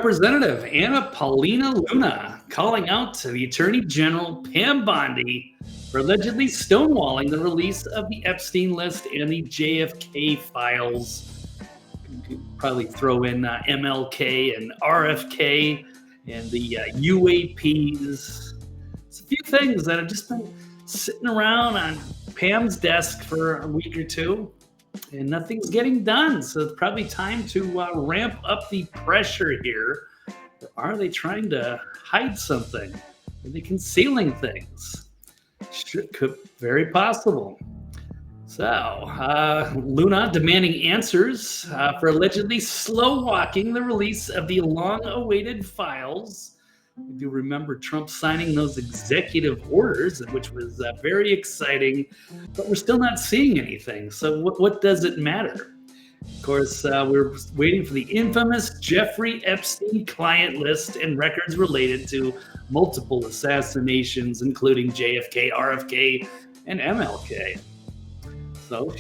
Representative Anna Paulina Luna calling out to the Attorney General Pam Bondi for allegedly stonewalling the release of the Epstein list and the JFK files. You could probably throw in MLK and RFK and the UAPs. It's a few things that have just been sitting around on Pam's desk for a week or two, and nothing's getting done. So it's probably time to ramp up the pressure here. Or are they trying to hide something? Are they concealing things? Could very possible. So Luna demanding answers for allegedly slow walking the release of the long-awaited files. We do remember Trump signing those executive orders, which was very exciting, but we're still not seeing anything. So what does it matter? Of course, we're waiting for the infamous Jeffrey Epstein client list and records related to multiple assassinations, including JFK, RFK, and MLK.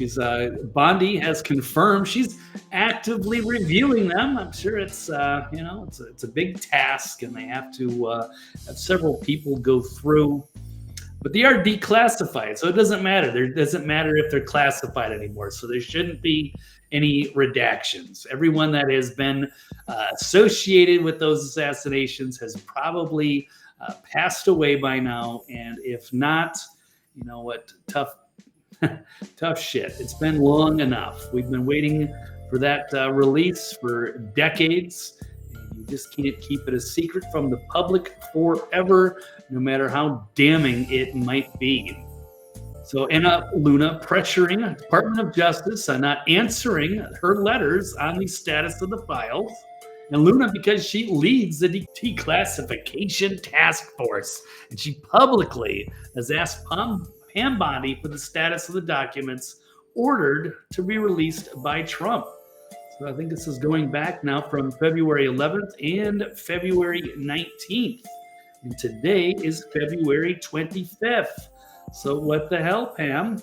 So Bondi has confirmed she's actively reviewing them. I'm sure it's it's a big task, and they have to have several people go through. But they are declassified, so it doesn't matter. It doesn't matter if they're classified anymore. So there shouldn't be any redactions. Everyone that has been associated with those assassinations has probably passed away by now. And if not, you know what? Tough shit. It's been long enough. We've been waiting for that release for decades. You just can't keep it a secret from the public forever, no matter how damning it might be. So Anna Luna pressuring Department of Justice on not answering her letters on the status of the files. And Luna, because she leads the declassification task force, and she publicly has asked Pam Bondi for the status of the documents ordered to be released by Trump. So I think this is going back now from February 11th and February 19th. And today is February 25th. So what the hell, Pam?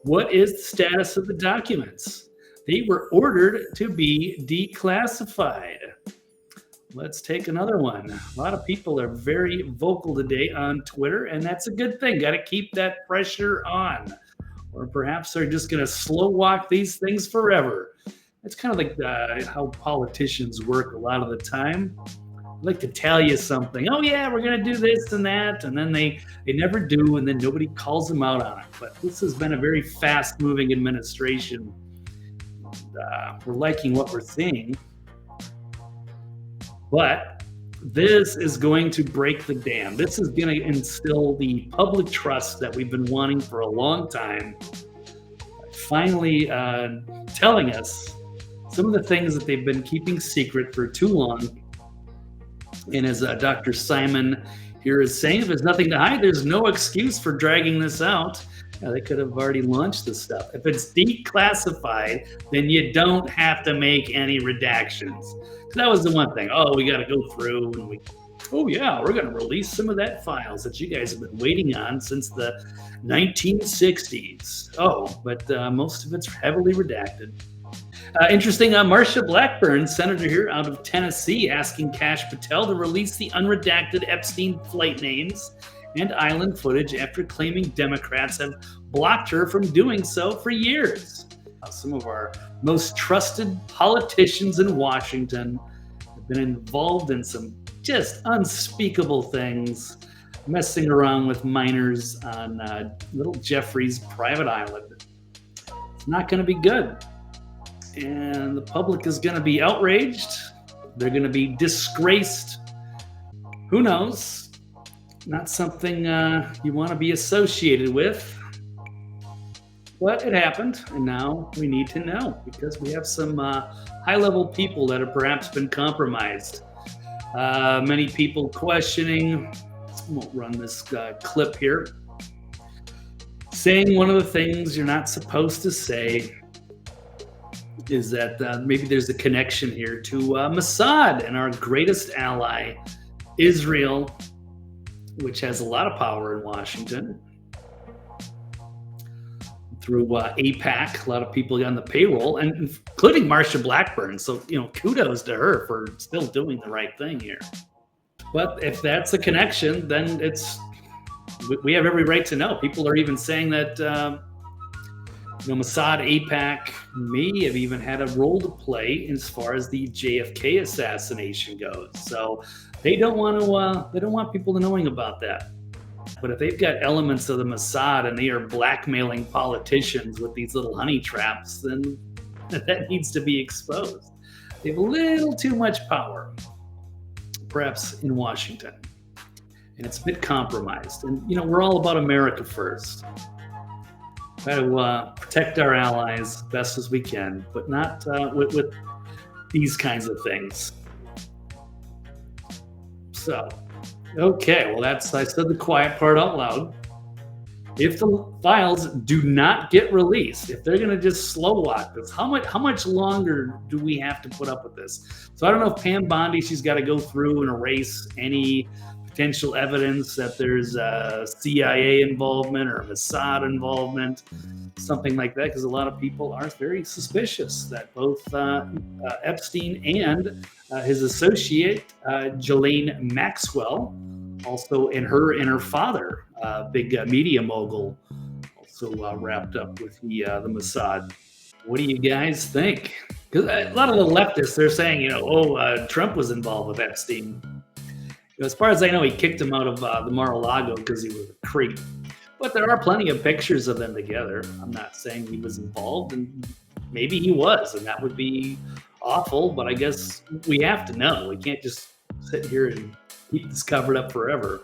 What is the status of the documents? They were ordered to be declassified. Let's take another one. A lot of people are very vocal today on Twitter, and that's a good thing. Got to keep that pressure on. Or perhaps they're just going to slow walk these things forever. It's kind of like how politicians work a lot of the time. I'd like to tell you something. Oh, yeah, we're going to do this and that. And then they never do, and then nobody calls them out on it. But this has been a very fast-moving administration. And, we're liking what we're seeing. But this is going to break the dam. This is going to instill the public trust that we've been wanting for a long time. Finally telling us some of the things that they've been keeping secret for too long. And as Dr. Simon here is saying, if there's nothing to hide, there's no excuse for dragging this out. They could have already launched this stuff. If it's declassified, then you don't have to make any redactions. That was the one thing. Oh, we got to go through and we're going to release some of that files that you guys have been waiting on since the 1960s. Oh, but most of it's heavily redacted. Interesting, Marsha Blackburn, senator here out of Tennessee, asking Kash Patel to release the unredacted Epstein flight names and island footage after claiming Democrats have blocked her from doing so for years. Some of our most trusted politicians in Washington have been involved in some just unspeakable things, messing around with minors on little Jeffrey's private island. It's not going to be good. And the public is going to be outraged. They're going to be disgraced. Who knows? Not something you want to be associated with. But it happened, and now we need to know because we have some high-level people that have perhaps been compromised. Many people questioning, I won't run this clip here, saying one of the things you're not supposed to say is that maybe there's a connection here to Mossad and our greatest ally, Israel, which has a lot of power in Washington. through APAC, a lot of people on the payroll, and including Marsha Blackburn. So, kudos to her for still doing the right thing here. But if that's the connection, then we have every right to know. People are even saying that Mossad APAC may have even had a role to play as far as the JFK assassination goes. So they don't want people to knowing about that. But if they've got elements of the Mossad and they are blackmailing politicians with these little honey traps, then that needs to be exposed. They have a little too much power, perhaps in Washington. And it's a bit compromised. And, we're all about America first. Try to protect our allies as best as we can, but not with these kinds of things. So, okay, well, I said the quiet part out loud. If the files do not get released, if they're going to just slow walk this, how much longer do we have to put up with this? So I don't know if Pam Bondi, she's got to go through and erase any potential evidence that there's CIA involvement or Mossad involvement, something like that, because a lot of people are very suspicious that both Epstein and his associate, Ghislaine Maxwell, also and her father, big media mogul, also wrapped up with the Mossad. What do you guys think? Because a lot of the leftists, they're saying, Trump was involved with Epstein. As far as I know, he kicked him out of the Mar-a-Lago because he was a creep. But there are plenty of pictures of them together. I'm not saying he was involved, and maybe he was, and that would be awful. But I guess we have to know. We can't just sit here and keep this covered up forever.